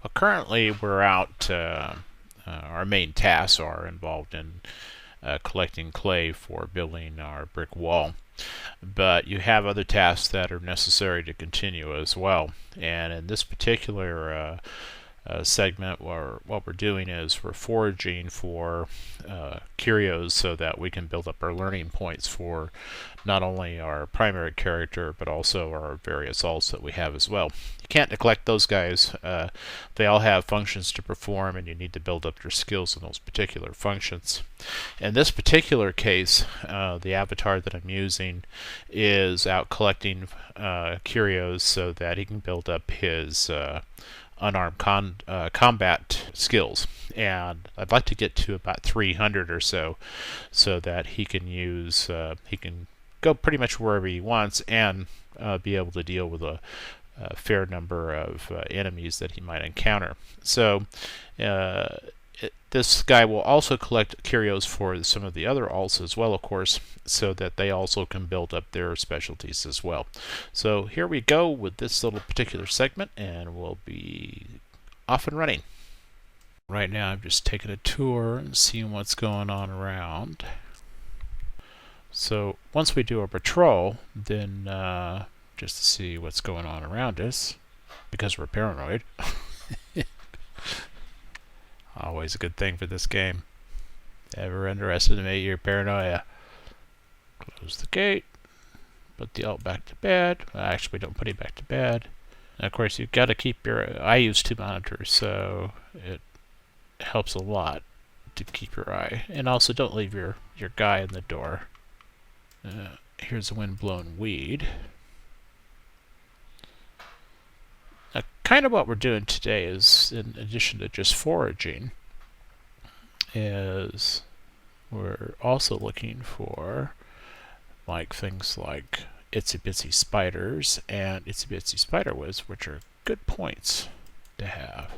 Well, currently we're out. Our main tasks are involved in collecting clay for building our brick wall. But you have other tasks that are necessary to continue as well. And in this particular segment, what we're doing is we're foraging for curios so that we can build up our learning points for not only our primary character but also our various alts that we have as well. You can't neglect those guys. They all have functions to perform, and you need to build up your skills in those particular functions. In this particular case, the avatar that I'm using is out collecting curios so that he can build up his unarmed combat skills, and I'd like to get to about 300 or so that he can he can go pretty much wherever he wants and be able to deal with a fair number of enemies that he might encounter. So this guy will also collect curios for some of the other alts as well, of course, so that they also can build up their specialties as well. So here we go with this little particular segment, and we'll be off and running. Right now I'm just taking a tour and seeing what's going on around. So once we do a patrol, then just to see what's going on around us, because we're paranoid. Always a good thing for this game. Never underestimate your paranoia. Close the gate. Put the alt back to bed. Well, actually, we don't put it back to bed. And of course, you've got to keep your... I use 2 monitors, so it helps a lot to keep your eye. And also, don't leave your guy in the door. Here's a wind-blown weed. Now, kind of what we're doing today is, in addition to just foraging, is we're also looking for things like itsy bitsy spiders and itsy bitsy spider webs, which are good points to have.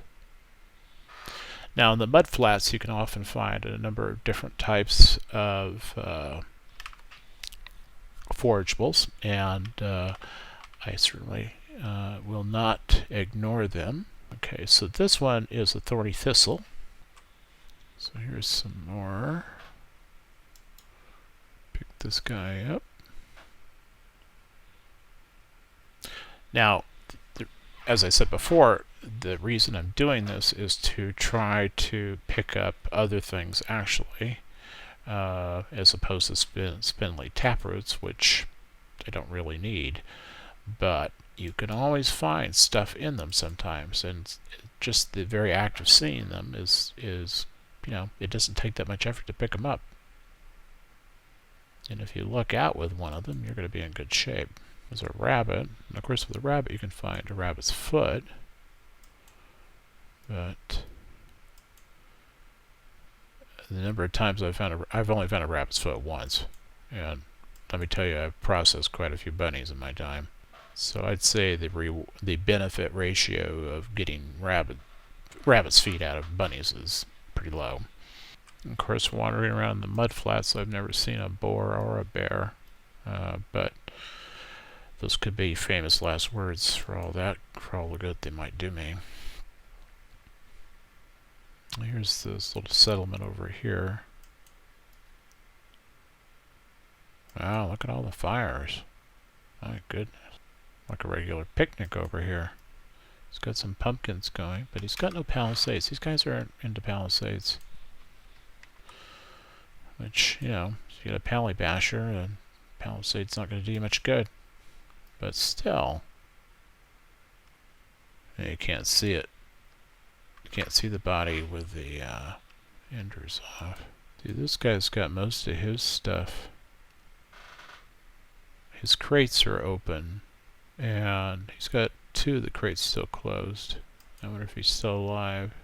Now in the mud flats you can often find a number of different types of forageables, and I certainly will not ignore them. Okay, so this one is a thorny thistle. So here's some more. Pick this guy up. Now, as I said before, the reason I'm doing this is to try to pick up other things actually, as opposed to spindly taproots, which I don't really need. But you can always find stuff in them sometimes, and just the very act of seeing them is you know, it doesn't take that much effort to pick them up. And if you look out with one of them, you're going to be in good shape. There's a rabbit, and of course with a rabbit you can find a rabbit's foot, but the number of times I've only found a rabbit's foot once, and let me tell you, I've processed quite a few bunnies in my time. So I'd say the benefit ratio of getting rabbit's feet out of bunnies is pretty low. And of course, wandering around the mud flats, I've never seen a boar or a bear, but those could be famous last words for all the good they might do me. Here's this little settlement over here. Wow, look at all the fires. My goodness. Like a regular picnic over here. He's got some pumpkins going, but he's got no palisades. These guys aren't into palisades. Which, you know, if you get a pally basher, and palisade's not going to do you much good. But still, you can't see it. You can't see the body with the enders off. Dude, this guy's got most of his stuff. His crates are open, and he's got 2 of the crates still closed. I wonder if he's still alive.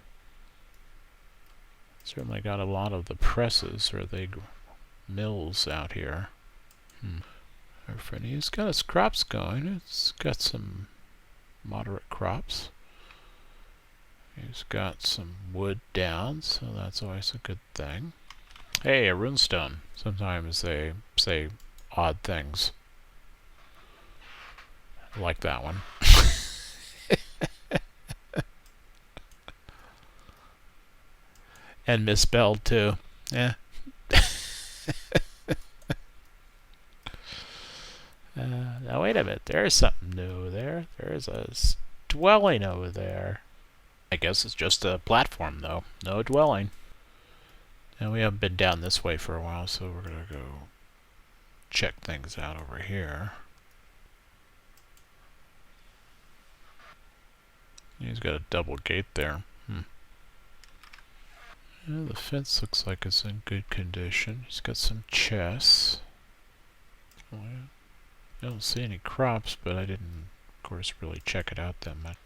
Certainly got a lot of the presses, or the mills out here. Our friend, he's got his crops going. It's got some moderate crops. He's got some wood down, so that's always a good thing. Hey, a runestone. Sometimes they say odd things. I like that one. And misspelled too. Yeah. Now wait a minute. There's something new there. There's a dwelling over there. I guess it's just a platform though. No dwelling. And we haven't been down this way for a while, so we're gonna go check things out over here. He's got a double gate there. Yeah, the fence looks like it's in good condition. He's got some chests. Oh, yeah. I don't see any crops, but I didn't, of course, really check it out that much.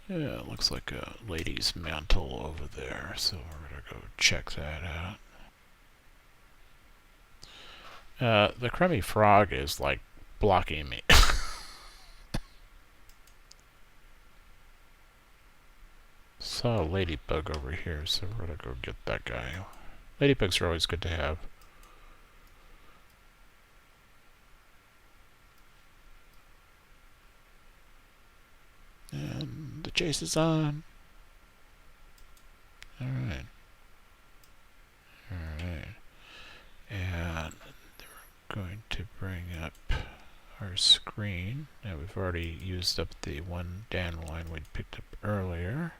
Yeah, it looks like a lady's mantle over there, so we're gonna go check that out. The crummy frog is like blocking me. Saw a ladybug over here, so we're gonna go get that guy. Ladybugs are always good to have. And the chase is on. Alright. Alright. And we're going to bring up our screen. Now we've already used up the one dandelion we picked up earlier.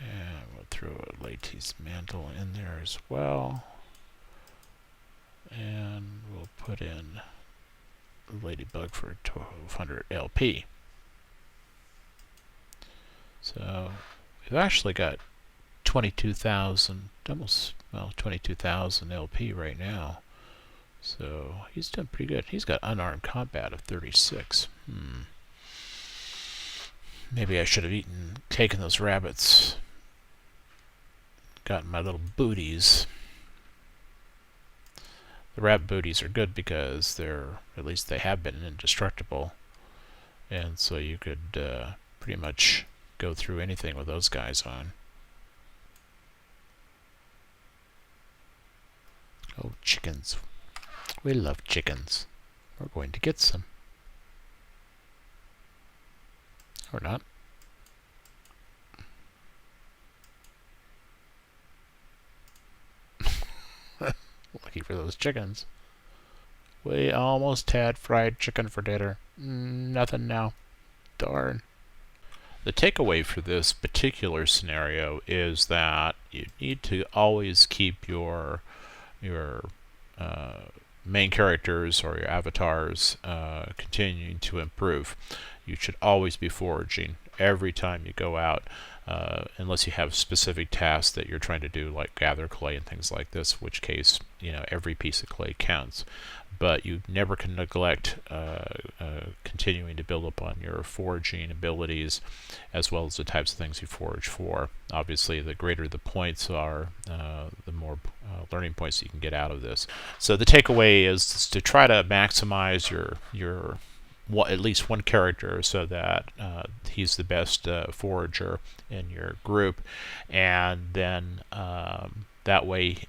And we'll throw a lady's mantle in there as well. And we'll put in a ladybug for 1200 LP. So we've actually got 22,000, almost, well, 22,000 LP right now. So he's done pretty good. He's got unarmed combat of 36. Maybe I should have taken those rabbits. Gotten my little booties. The rabbit booties are good because at least they have been indestructible. And so you could pretty much go through anything with those guys on. Oh, chickens. We love chickens. We're going to get some. Or not. Lucky for those chickens. We almost had fried chicken for dinner. Nothing now. Darn. The takeaway for this particular scenario is that you need to always keep your main characters or your avatars continuing to improve. You should always be foraging every time you go out, unless you have specific tasks that you're trying to do, like gather clay and things like this, which case, every piece of clay counts. But you never can neglect continuing to build upon your foraging abilities, as well as the types of things you forage for. Obviously, the greater the points are, the more learning points you can get out of this. So the takeaway is to try to maximize your at least one character, so that he's the best forager in your group, and then that way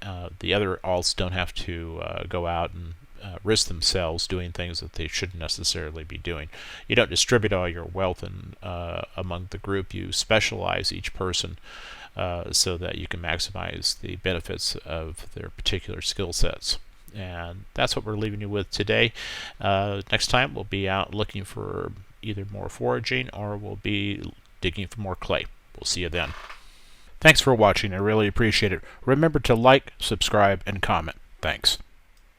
the other alts don't have to go out and risk themselves doing things that they shouldn't necessarily be doing. You don't distribute all your wealth among the group. You specialize each person so that you can maximize the benefits of their particular skill sets. And that's what we're leaving you with today. Next time we'll be out looking for either more foraging, or we'll be digging for more clay. We'll see you then. Thanks for watching. I really appreciate it. Remember to like, subscribe, and comment. Thanks.